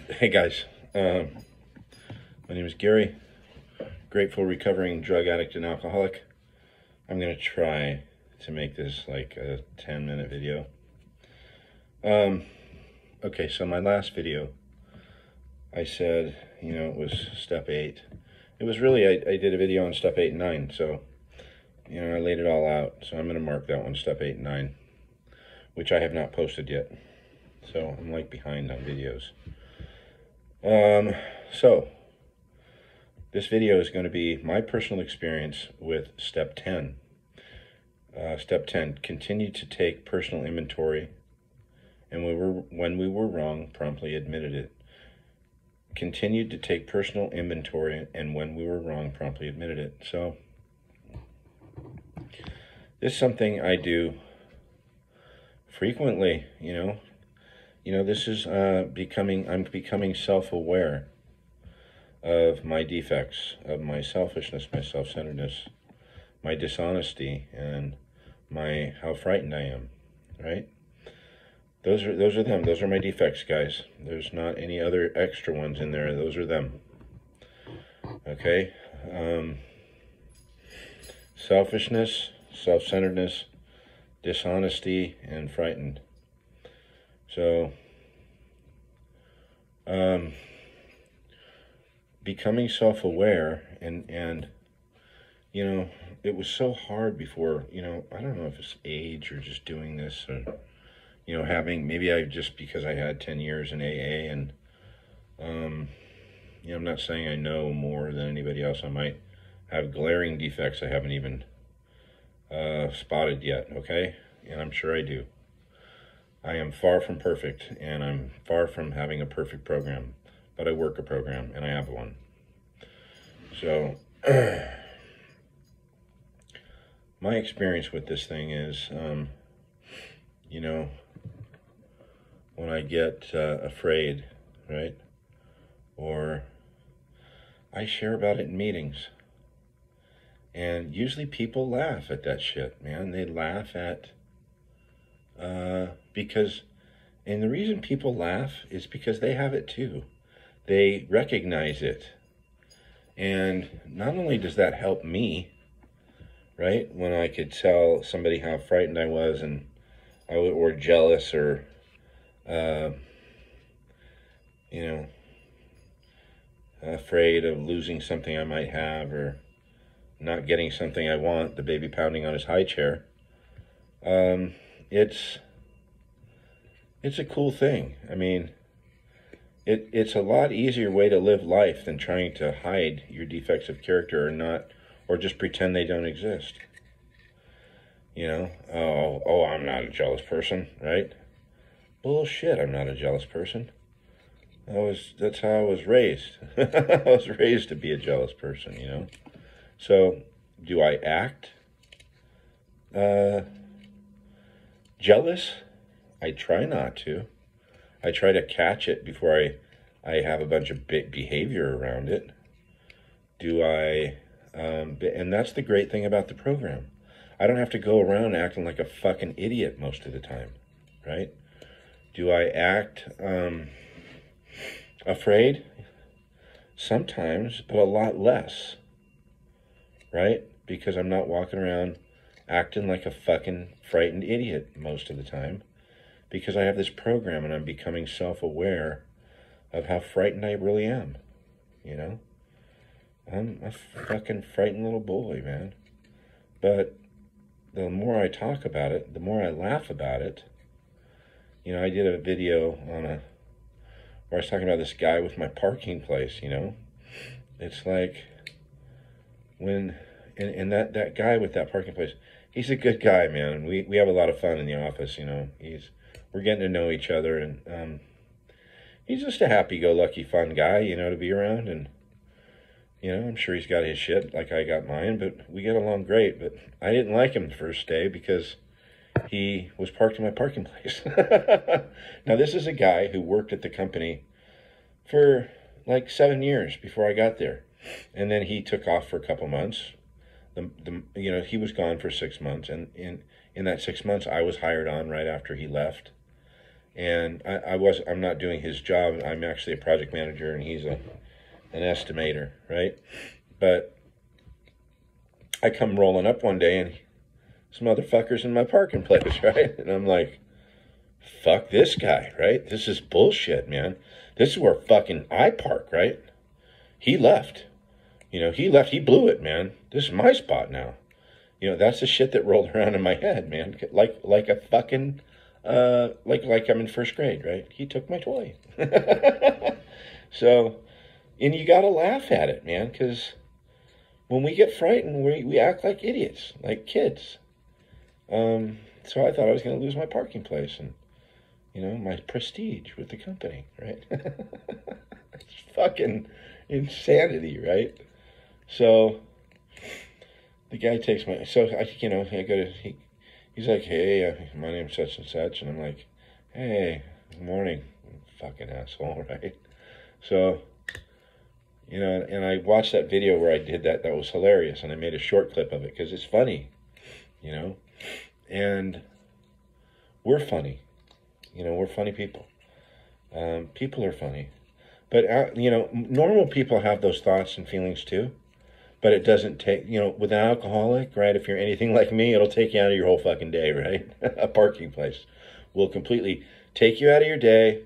Hey guys, my name is Gary, grateful recovering drug addict and alcoholic. I'm going to try to make this like a 10-minute video. Okay, so my last video, I said, it was step 8. It was really, I did a video on step 8 and 9, so, I laid it all out. So I'm going to mark that one, step 8 and 9, which I have not posted yet. So I'm like behind on videos. So this video is going to be my personal experience with step 10. Step 10, continue to take personal inventory, and when we were wrong, promptly admitted it. Continued to take personal inventory, and when we were wrong, promptly admitted it. So this is something I do frequently, this is I'm becoming self-aware of my defects, of my selfishness, my self-centeredness, my dishonesty, and how frightened I am, right? Those are them. Those are my defects, guys. There's not any other extra ones in there. Those are them. Okay? Selfishness, self-centeredness, dishonesty, and frightened. So, becoming self-aware, and it was so hard before, I don't know if it's age or just doing this, or, because I had 10 years in AA, and, I'm not saying I know more than anybody else. I might have glaring defects I haven't even spotted yet, okay? And I'm sure I do. I am far from perfect, and I'm far from having a perfect program, but I work a program, and I have one. So, my experience with this thing is, when I get afraid, right, or I share about it in meetings, and usually people laugh at that shit, man. They laugh at, and the reason people laugh is because they have it too. They recognize it. And not only does that help me, right, when I could tell somebody how frightened I was, and or jealous, or, afraid of losing something I might have, or not getting something I want, the baby pounding on his high chair. It's a cool thing. I mean, it's a lot easier way to live life than trying to hide your defects of character, or just pretend they don't exist. I'm not a jealous person, right? Bullshit, I'm not a jealous person. That's how I was raised. I was raised to be a jealous person, So, do I act jealous? I try not to. I try to catch it before I have a bunch of behavior around it. And that's the great thing about the program. I don't have to go around acting like a fucking idiot most of the time, right? Do I act afraid? Sometimes, but a lot less, right? Because I'm not walking around acting like a fucking frightened idiot most of the time, because I have this program and I'm becoming self-aware of how frightened I really am, I'm a fucking frightened little boy, man. But the more I talk about it, the more I laugh about it. I did a video where I was talking about this guy with my parking place, It's like and that guy with that parking place, he's a good guy, man. We have a lot of fun in the office, we're getting to know each other, and he's just a happy-go-lucky, fun guy, to be around, and I'm sure he's got his shit like I got mine, but we get along great. But I didn't like him the first day because he was parked in my parking place. Now, this is a guy who worked at the company for like 7 years before I got there, and then he took off for a couple months. He was gone for 6 months, and in that 6 months, I was hired on right after he left. And I'm not doing his job. I'm actually a project manager, and he's an estimator, right? But I come rolling up one day, and this motherfucker's in my parking place, right? And I'm like, fuck this guy, right? This is bullshit, man. This is where fucking I park, right? He left. He left. He blew it, man. This is my spot now. That's the shit that rolled around in my head, man. Like a fucking, like I'm in first grade, right? He took my toy. So, and you got to laugh at it, man, because when we get frightened, we act like idiots, like kids. So I thought I was going to lose my parking place and, my prestige with the company, right? It's fucking insanity, right? So the guy takes my, so I go to, he's like, hey, my name's such and such. And I'm like, hey, good morning, fucking asshole, right? So, and I watched that video where I did that. That was hilarious. And I made a short clip of it because it's funny, and we're funny. We're funny people. People are funny. But, normal people have those thoughts and feelings too. But it doesn't take, with an alcoholic, right, if you're anything like me, it'll take you out of your whole fucking day, right? A parking place will completely take you out of your day.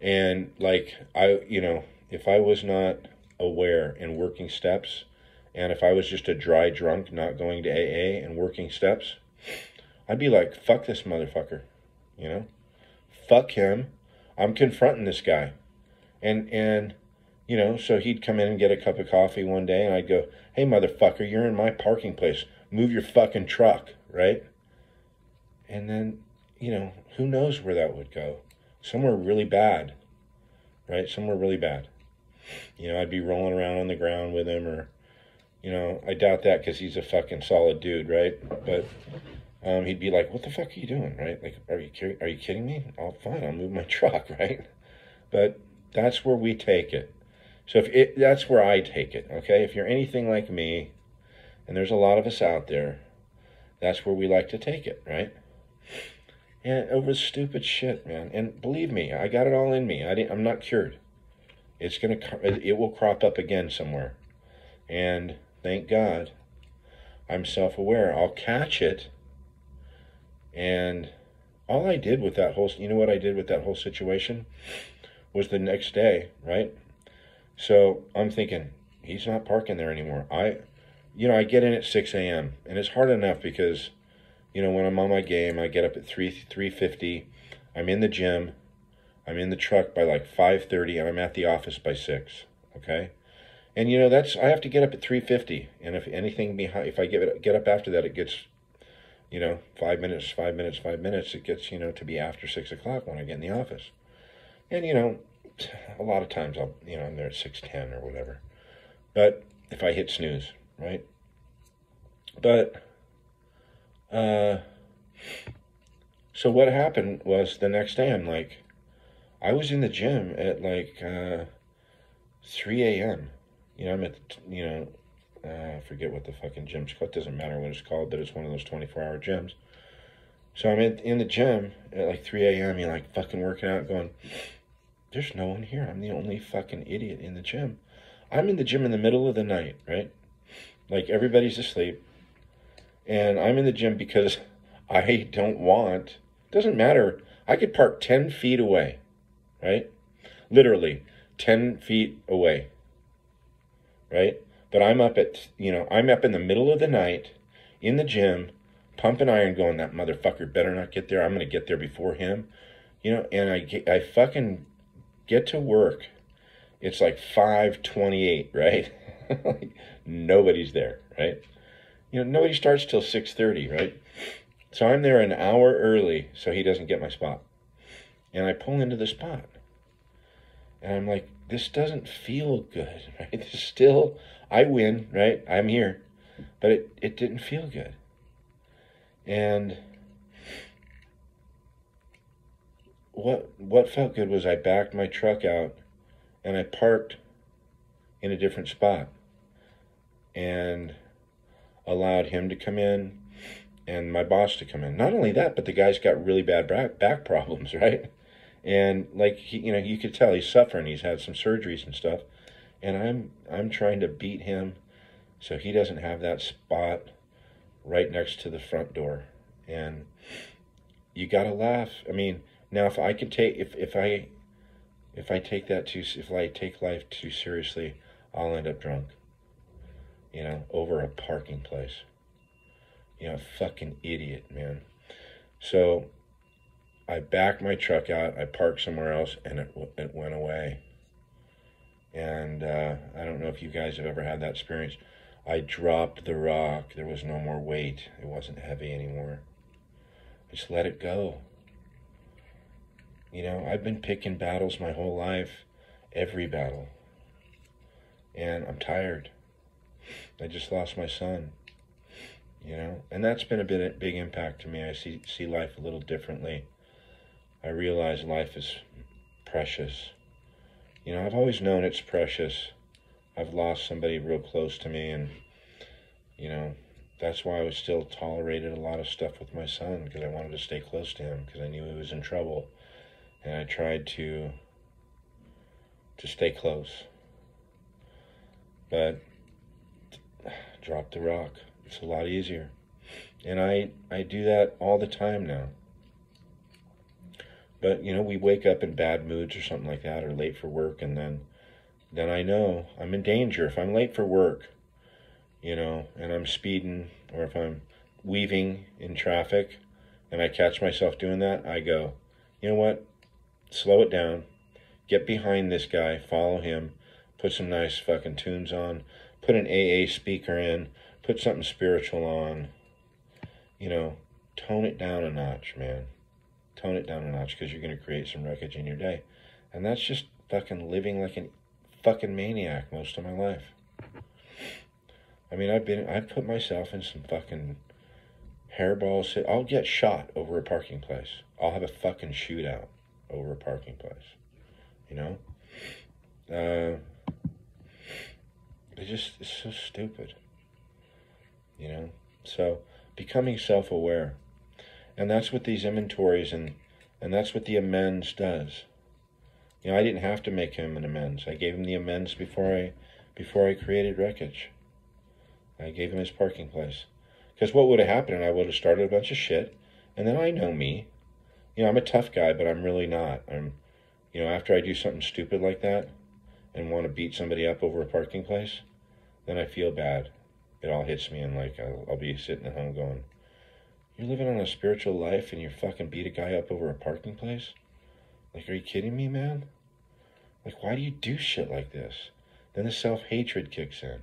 And, if I was not aware and working steps, and if I was just a dry drunk not going to AA and working steps, I'd be like, fuck this motherfucker, Fuck him. I'm confronting this guy. And so he'd come in and get a cup of coffee one day, and I'd go, hey, motherfucker, you're in my parking place. Move your fucking truck, right? And then, who knows where that would go? Somewhere really bad, right? Somewhere really bad. I'd be rolling around on the ground with him, or, I doubt that because he's a fucking solid dude, right? But he'd be like, what the fuck are you doing, right? Like, are you kidding me? Oh, fine, I'll move my truck, right? But that's where we take it. So that's where I take it, okay? If you're anything like me, and there's a lot of us out there, that's where we like to take it, right? And over stupid shit, man. And believe me, I got it all in me. I'm not cured. It will crop up again somewhere. And thank God, I'm self-aware. I'll catch it. And all I did with that whole, what I did with that whole situation was the next day, right? So I'm thinking, he's not parking there anymore. I get in at 6 a.m. and it's hard enough because, when I'm on my game, I get up at 3:50. I'm in the gym. I'm in the truck by like 5:30, and I'm at the office by 6. Okay, and I have to get up at 3:50. And if anything behind, if I get up after that, it gets, 5 minutes. It gets, to be after 6 o'clock when I get in the office. And a lot of times I'm there at 6:10 or whatever. But if I hit snooze, right? But so what happened was the next day I was in the gym at 3 a.m. I'm at I forget what the fucking gym's called. It doesn't matter what it's called, but it's one of those 24-hour gyms. So I'm in the gym at 3 a.m. Fucking working out, going, there's no one here. I'm the only fucking idiot in the gym. I'm in the gym in the middle of the night, right? Everybody's asleep. And I'm in the gym because I don't want, doesn't matter. I could park 10 feet away, right? Literally 10 feet away, right? But I'm up in the middle of the night in the gym, pumping iron, going, that motherfucker better not get there. I'm going to get there before him, and I fucking get to work. It's 5:28, right? Nobody's there, right? Nobody starts till 6:30, right? So I'm there an hour early so he doesn't get my spot. And I pull into the spot. And I'm like, this doesn't feel good, right? This is still, I win, right? I'm here. But it didn't feel good. And what felt good was I backed my truck out and I parked in a different spot and allowed him to come in and my boss to come in. Not only that, but the guy's got really bad back problems, right? And like he, you know, you could tell he's suffering. He's had some surgeries and stuff, and I'm trying to beat him so he doesn't have that spot right next to the front door. And you gotta laugh. I mean, now if I could take if I take that too if I take life too seriously, I'll end up drunk. You know, over a parking place. You know, fucking idiot, man. So I backed my truck out. I parked somewhere else, and it went away. And I don't know if you guys have ever had that experience. I dropped the rock. There was no more weight. It wasn't heavy anymore. I just let it go. You know, I've been picking battles my whole life, every battle. And I'm tired. I just lost my son. You know, and that's been a big impact to me. I see life a little differently. I realize life is precious. You know, I've always known it's precious. I've lost somebody real close to me, and, you know, that's why I was still tolerated a lot of stuff with my son, because I wanted to stay close to him, because I knew he was in trouble. And I tried to stay close. But drop the rock. It's a lot easier. And I do that all the time now. But, you know, we wake up in bad moods or something like that, or late for work, and then I know I'm in danger. If I'm late for work, you know, and I'm speeding, or if I'm weaving in traffic and I catch myself doing that, I go, you know what? Slow it down. Get behind this guy. Follow him. Put some nice fucking tunes on. Put an AA speaker in. Put something spiritual on. You know, tone it down a notch, man. Tone it down a notch, because you're going to create some wreckage in your day. And that's just fucking living like a fucking maniac most of my life. I mean, I've put myself in some fucking hairballs. I'll get shot over a parking place. I'll have a fucking shootout over a parking place. You know? It's so stupid. You know? So, becoming self-aware. And that's what these inventories and that's what the amends does. You know, I didn't have to make him an amends. I gave him the amends before I created wreckage. I gave him his parking place. Because what would have happened, I would have started a bunch of shit, and then I know me. You know, I'm a tough guy, but I'm really not. You know, after I do something stupid like that and want to beat somebody up over a parking place, then I feel bad. It all hits me, and like I'll be sitting at home going, you're living on a spiritual life and you fucking beat a guy up over a parking place? Like, are you kidding me, man? Like, why do you do shit like this? Then the self-hatred kicks in.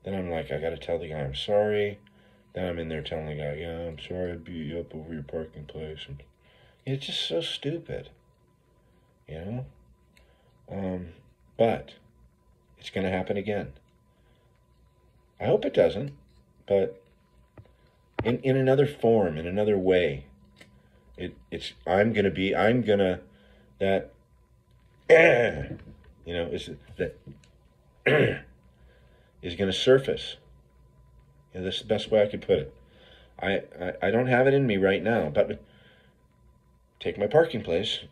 Then I'm like, I gotta tell the guy I'm sorry. Then I'm in there telling the guy, yeah, I'm sorry I beat you up over your parking place. And it's just so stupid. You know? But it's gonna happen again. I hope it doesn't, but in another form, in another way. I'm gonna that you know, that is gonna surface. You know, that's the best way I could put it. I don't have it in me right now, but take my parking place.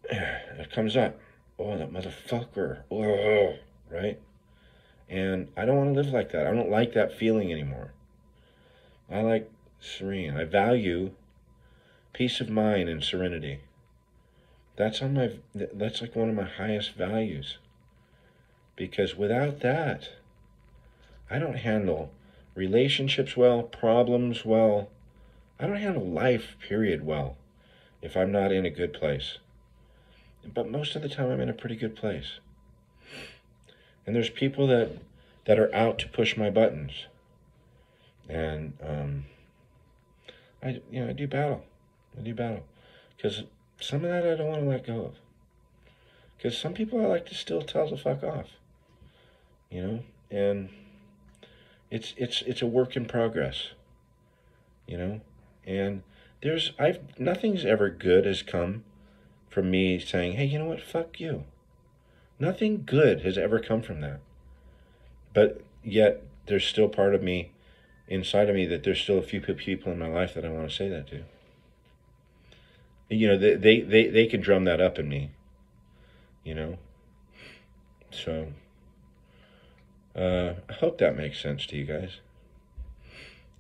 It comes up. Oh, that motherfucker. Oh, right? And I don't want to live like that. I don't like that feeling anymore. I like serene. I value peace of mind and serenity. That's like one of my highest values. Because without that, I don't handle relationships well, problems well. I don't handle life, period, well, if I'm not in a good place. But most of the time I'm in a pretty good place. And there's people that are out to push my buttons. And I do battle. Because some of that I don't want to let go of. Because some people I like to still tell the fuck off. You know? And it's a work in progress. You know? And nothing's ever good has come from me saying, hey, you know what, fuck you. Nothing good has ever come from that. But yet there's still part of me, inside of me, that there's still a few people in my life that I want to say that to. You know, they can drum that up in me, you know. So I hope that makes sense to you guys.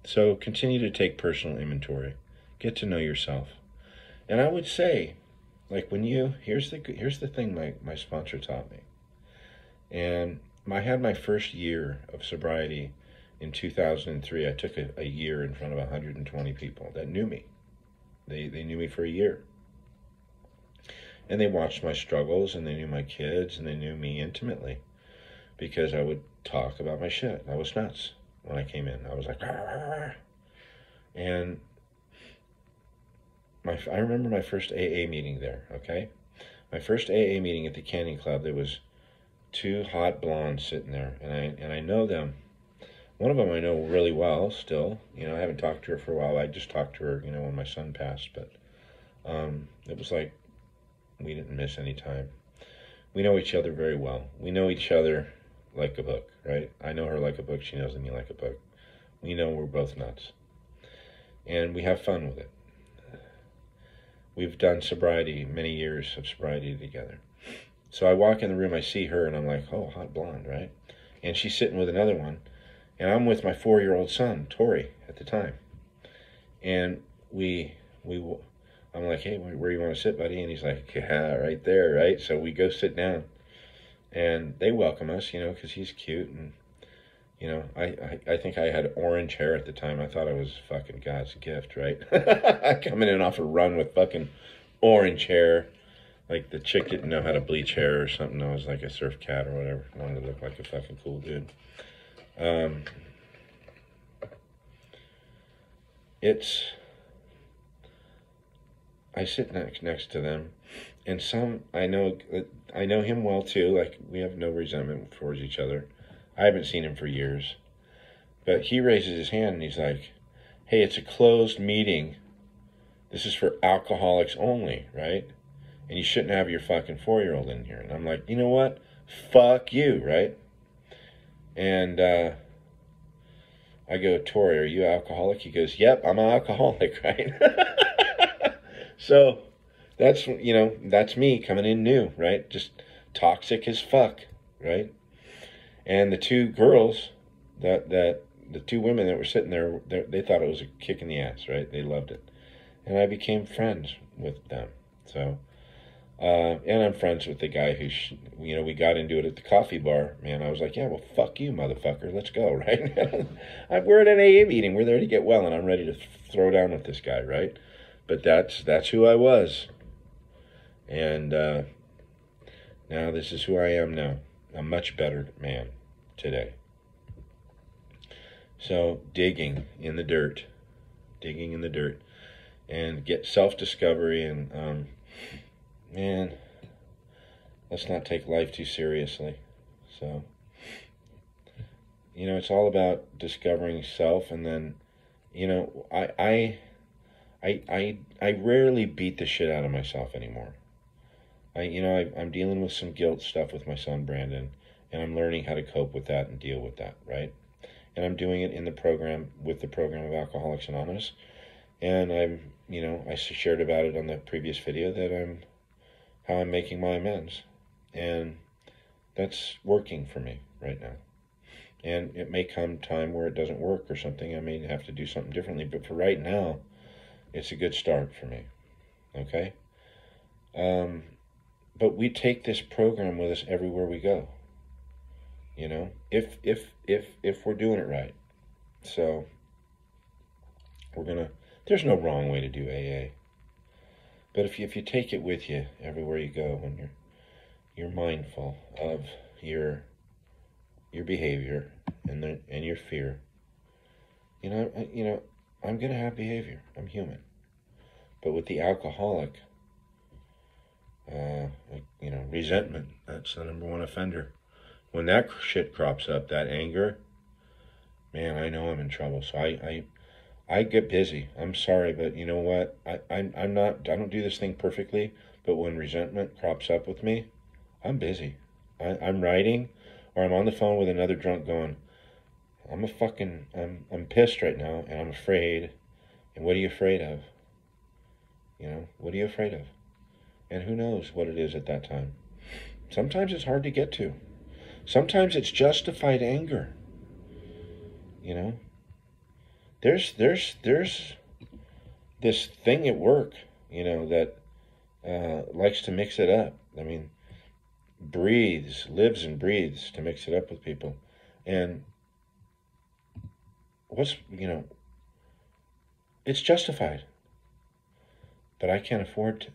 So continue to take personal inventory. Get to know yourself. And I would say, like, when you, here's the thing my sponsor taught me. And I had my first year of sobriety in 2003. I took a year in front of 120 people that knew me. They knew me for a year. And they watched my struggles, and they knew my kids, and they knew me intimately. Because I would talk about my shit. I was nuts when I came in. I was like, "Arr!" And I remember my first AA meeting there, okay? My first AA meeting at the Canyon Club, there was two hot blondes sitting there, and I know them. One of them I know really well still. You know, I haven't talked to her for a while. I just talked to her, you know, when my son passed, but it was like we didn't miss any time. We know each other very well. We know each other like a book, right? I know her like a book. She knows me like a book. We know we're both nuts. And we have fun with it. We've done sobriety, many years of sobriety together. So I walk in the room, I see her, and I'm like, oh, hot blonde, right? And she's sitting with another one. And I'm with my 4-year-old son, Tori, at the time. And I'm like, hey, where do you want to sit, buddy? And he's like, yeah, right there, right? So we go sit down. And they welcome us, you know, because he's cute. And, you know, I think I had orange hair at the time. I thought I was fucking God's gift, right? Coming in off a run with fucking orange hair. Like the chick didn't know how to bleach hair or something. I was like a surf cat or whatever. I wanted to look like a fucking cool dude. I sit next to them, and I know him well too. Like, we have no resentment towards each other. I haven't seen him for years, but he raises his hand and he's like, "Hey, it's a closed meeting. This is for alcoholics only, right? And you shouldn't have your fucking 4-year-old in here." And I'm like, you know what? Fuck you, right? And I go, "Tori, are you alcoholic?" He goes, "Yep, I'm an alcoholic," right? So that's, you know, that's me coming in new, right? Just toxic as fuck, right? And the two girls, the two women that were sitting there, they thought it was a kick in the ass, right? They loved it. And I became friends with them. So, and I'm friends with the guy who, you know, we got into it at the coffee bar. Man, I was like, yeah, well, fuck you, motherfucker. Let's go, right? We're at an AA meeting. We're there to get well, and I'm ready to throw down with this guy, right? But that's who I was. And now this is who I am now. A much better man today. So digging in the dirt, and get self-discovery. And man, let's not take life too seriously. So, you know, it's all about discovering self. And then, you know, I rarely beat the shit out of myself anymore. I'm dealing with some guilt stuff with my son, Brandon, and I'm learning how to cope with that and deal with that, right? And I'm doing it in the program, with the program of Alcoholics Anonymous. And I shared about it on the previous video that how I'm making my amends. And that's working for me right now. And it may come time where it doesn't work or something. I may have to do something differently. But for right now, it's a good start for me. Okay? But we take this program with us everywhere we go. You know, if we're doing it right. So there's no wrong way to do AA. But if you take it with you everywhere you go, when you're mindful of your behavior and your fear, you know, I'm gonna have behavior. I'm human. But with the alcoholic, resentment, that's the number one offender. When that shit crops up, that anger, man, I know I'm in trouble. So I get busy. I'm sorry, but you know what? I don't do this thing perfectly, but when resentment crops up with me, I'm busy. I'm writing, or I'm on the phone with another drunk going, I'm pissed right now, and I'm afraid. And what are you afraid of? You know, what are you afraid of? And who knows what it is at that time. Sometimes it's hard to get to. Sometimes it's justified anger. You know, there's this thing at work, you know, that likes to mix it up. I mean, lives and breathes to mix it up with people. And it's justified. But I can't afford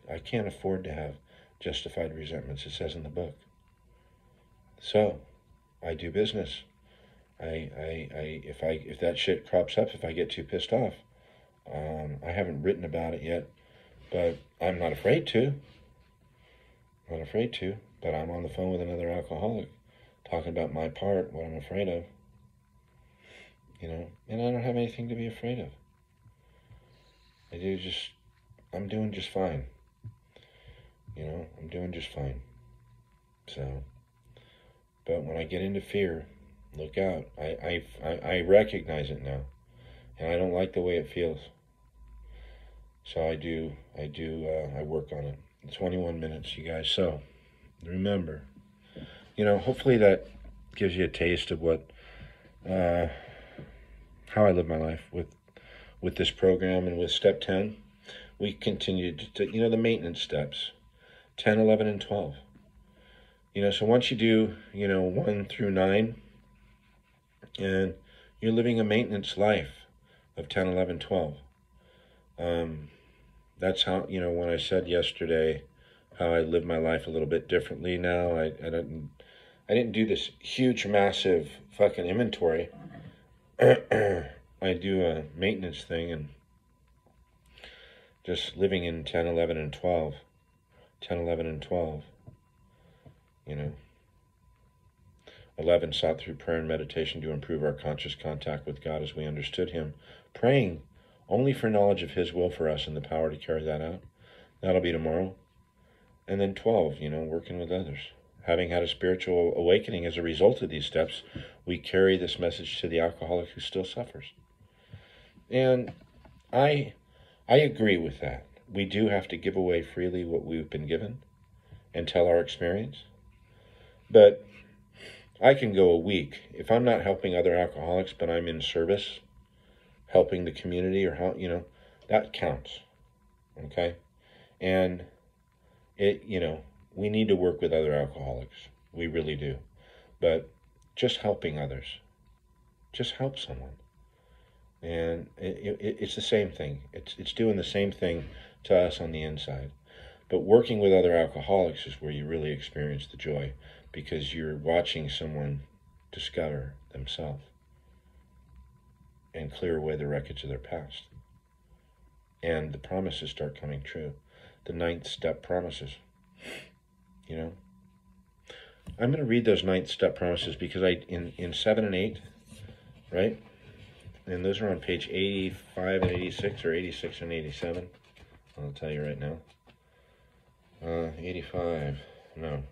to have justified resentments, it says in the book. So I do business. If that shit crops up, if I get too pissed off, I haven't written about it yet, but I'm not afraid to. But I'm on the phone with another alcoholic talking about my part, what I'm afraid of. You know, and I don't have anything to be afraid of. I'm doing just fine. You know, I'm doing just fine. So, but when I get into fear, look out. I recognize it now, and I don't like the way it feels. So I work on it. 21 minutes, you guys. So, remember, you know, hopefully that gives you a taste of what, how I live my life with this program. And with step 10, we continued to, you know, the maintenance steps, 10, 11, and 12. You know, so once you do, you know, 1 through 9, and you're living a maintenance life of 10, 11, 12. That's how, you know, when I said yesterday how I live my life a little bit differently now, I didn't do this huge, massive fucking inventory. I do a maintenance thing and just living in 10, 11, and 12. 10, 11, and 12. You know. 11, sought through prayer and meditation to improve our conscious contact with God as we understood Him. Praying only for knowledge of His will for us and the power to carry that out. That'll be tomorrow. And then 12, you know, working with others. Having had a spiritual awakening as a result of these steps, we carry this message to the alcoholic who still suffers. And I agree with that. We do have to give away freely what we've been given and tell our experience. But I can go a week if I'm not helping other alcoholics, but I'm in service, helping the community, or how, you know, that counts. Okay? And it, you know, we need to work with other alcoholics. We really do. But just helping others. Just help someone. And it's the same thing. It's doing the same thing to us on the inside. But working with other alcoholics is where you really experience the joy, because you're watching someone discover themselves and clear away the wreckage of their past. And the promises start coming true. The 9th step promises. You know? I'm going to read those 9th step promises because in 7 and 8, right? And those are on page 85 and 86, or 86 and 87. I'll tell you right now.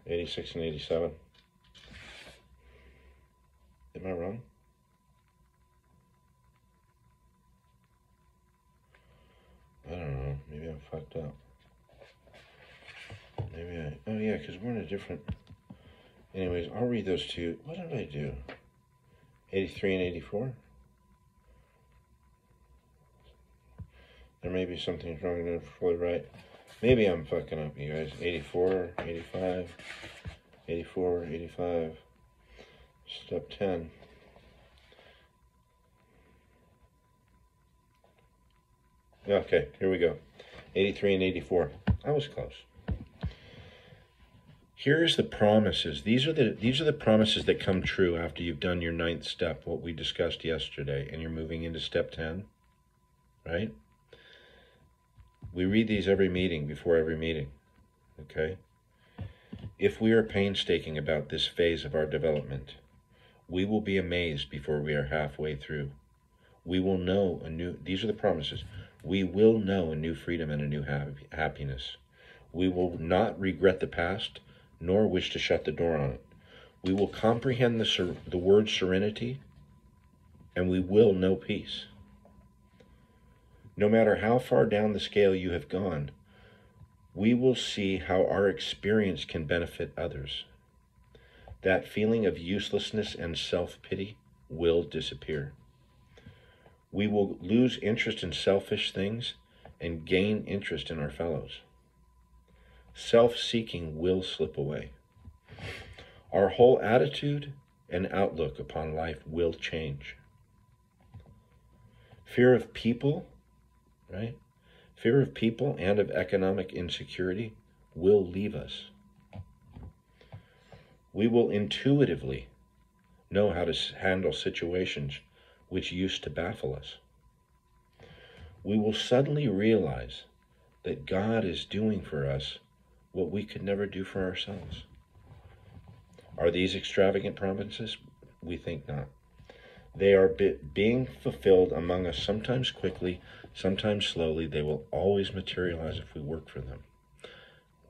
86 and 87. Am I wrong? I don't know. Maybe I'm fucked up. Oh yeah, because we're in a different... Anyways, I'll read those two. What did I do? 83 and 84? There may be something wrong and fully right. Maybe I'm fucking up, you guys. 84, 85, 84, 85. Step 10. Okay, here we go. 83 and 84. I was close. Here's the promises. These are the promises that come true after you've done your 9th step, what we discussed yesterday, and you're moving into step 10, right? We read these every meeting, before every meeting, okay? If we are painstaking about this phase of our development, we will be amazed before we are halfway through. We will know these are the promises. We will know a new freedom and a new happiness. We will not regret the past, nor wish to shut the door on it. We will comprehend the word serenity, and we will know peace. No matter how far down the scale you have gone, we will see how our experience can benefit others. That feeling of uselessness and self-pity will disappear. We will lose interest in selfish things and gain interest in our fellows. Self-seeking will slip away. Our whole attitude and outlook upon life will change. Fear of people, right? Fear of people and of economic insecurity will leave us. We will intuitively know how to handle situations which used to baffle us. We will suddenly realize that God is doing for us what we could never do for ourselves. Are these extravagant promises? We think not. They are being fulfilled among us, sometimes quickly, sometimes slowly. They will always materialize if we work for them.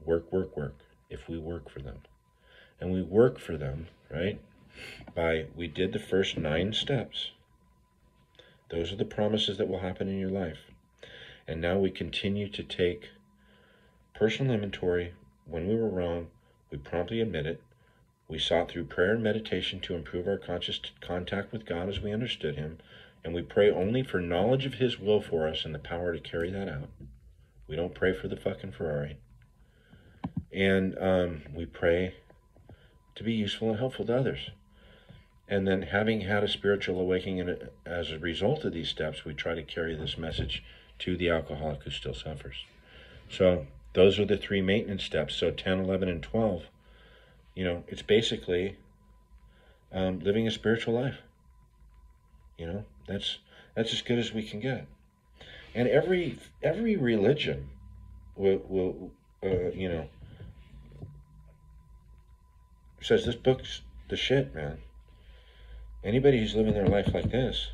Work, work, work, if we work for them. And we work for them, right, we did the first 9 steps. Those are the promises that will happen in your life. And now we continue to take personal inventory. When we were wrong, we promptly admit it. We sought through prayer and meditation to improve our conscious contact with God as we understood Him, and we pray only for knowledge of His will for us and the power to carry that out. We don't pray for the fucking Ferrari. And we pray to be useful and helpful to others. And then, having had a spiritual awakening as a result of these steps, we try to carry this message to the alcoholic who still suffers. So those are the 3 maintenance steps. So 10, 11, and 12. It's basically living a spiritual life. That's as good as we can get. And every religion will says this book's the shit, man. Anybody who's living their life like this,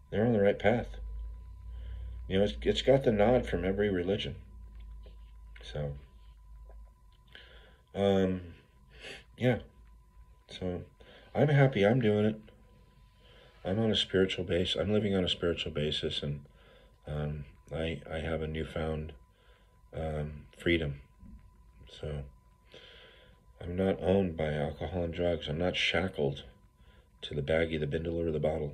they're on the right path. It's got the nod from every religion. So, yeah. So, I'm happy I'm doing it. I'm on a spiritual base. I'm living on a spiritual basis, and I have a newfound freedom. So, I'm not owned by alcohol and drugs. I'm not shackled to the baggie, the bindle, or the bottle,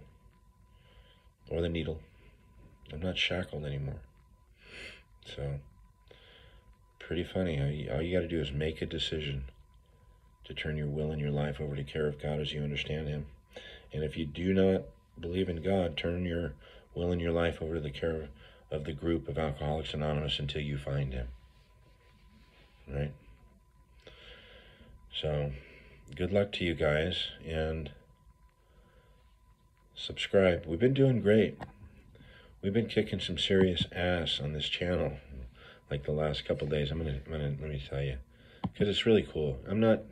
or the needle. I'm not shackled anymore. So, pretty funny. All you got to do is make a decision to turn your will and your life over to the care of God as you understand Him. And if you do not believe in God, turn your will and your life over to the care of the group of Alcoholics Anonymous until you find Him. Right? So, good luck to you guys, and subscribe. We've been doing great. We've been kicking some serious ass on this channel, like the last couple days. Let me tell you, because it's really cool. I'm not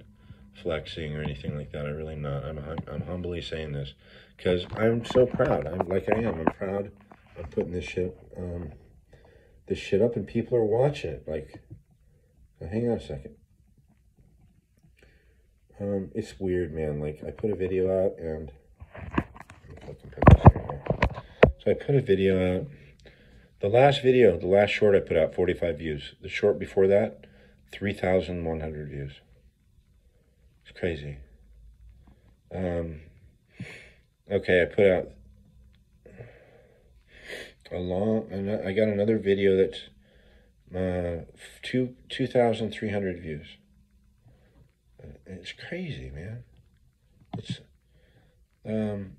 flexing or anything like that. I'm really not. I'm humbly saying this because I'm so proud. I'm proud of putting this shit up, and people are watching it. Like, hang on a second. It's weird, man. Like, I put a video out, and so I put a video out. The last short I put out, 45 views. The short before that, 3,100 views. It's crazy. Okay, I put out I got another video that's 2,300 views. It's crazy, man. It's I'm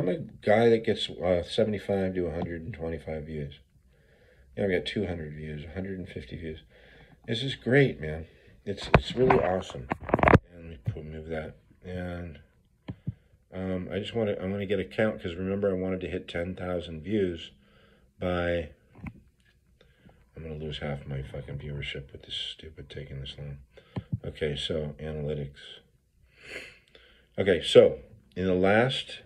a guy that gets 75 to 125 views. I've got 200 views, 150 views. This is great, man. It's really awesome. And let me move that. And I'm going to get a count, because remember, I wanted to hit 10,000 views by. I'm going to lose half my fucking viewership with this stupid taking this long. Okay, so analytics. Okay, so in the last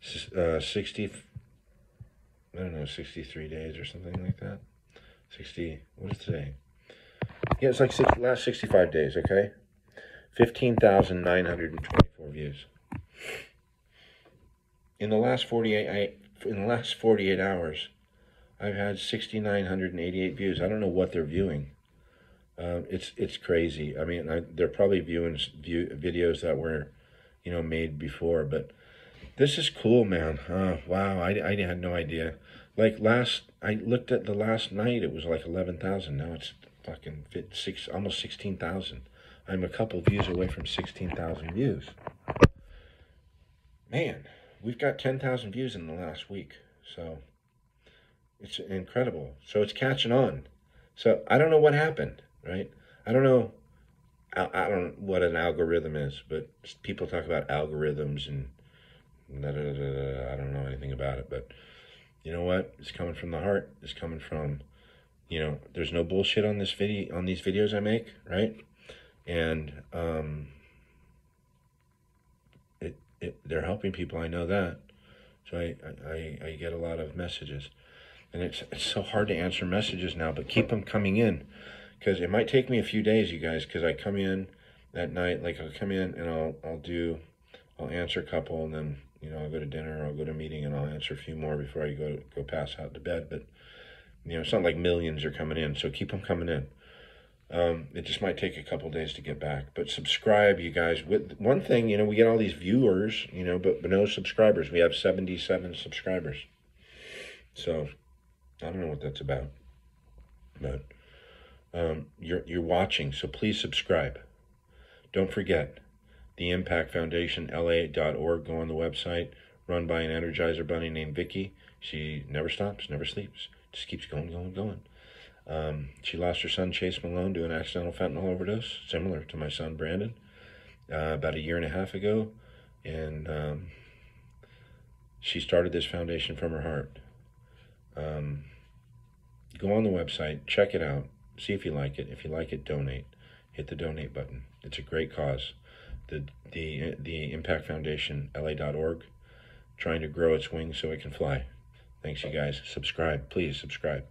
63 days or something like that. What is today? Yeah, it's like last 65 days, okay? 15,924 views. In the last 48 hours, I've had 6,988 views. I don't know what they're viewing. It's crazy. I mean, they're probably viewing videos that were, made before. But this is cool, man. Wow, I had no idea. Like I looked at the last night, it was like 11,000. Now it's fucking almost 16,000. I'm a couple views away from 16,000 views. Man, we've got 10,000 views in the last week. So it's incredible. So it's catching on. So I don't know what happened, right? I don't know. I don't know what an algorithm is, but people talk about algorithms and I don't know anything about it. But you know what? It's coming from the heart. It's coming from, there's no bullshit on this video, on these videos I make, right? And they're helping people. I know that. So I get a lot of messages. And it's so hard to answer messages now, but keep them coming in. Because it might take me a few days, you guys, because I come in at night, like I'll come in and I'll answer a couple, and then, I'll go to dinner or I'll go to a meeting and I'll answer a few more before I go pass out to bed. But, it's not like millions are coming in, so keep them coming in. It just might take a couple days to get back. But subscribe, you guys. With one thing, we get all these viewers, but no subscribers. We have 77 subscribers. So I don't know what that's about. But you're watching, so please subscribe. Don't forget, the Impact Foundation, LA.org. Go on the website, run by an Energizer bunny named Vicky. She never stops, never sleeps, just keeps going. She lost her son, Chase Malone, to an accidental fentanyl overdose, similar to my son, Brandon, about 1.5 years ago. And she started this foundation from her heart. Go on the website, check it out, see if you like it. If you like it, donate. Hit the donate button. It's a great cause. The Impact Foundation, LA.org, trying to grow its wings so it can fly. Thanks, you guys. Subscribe. Please subscribe.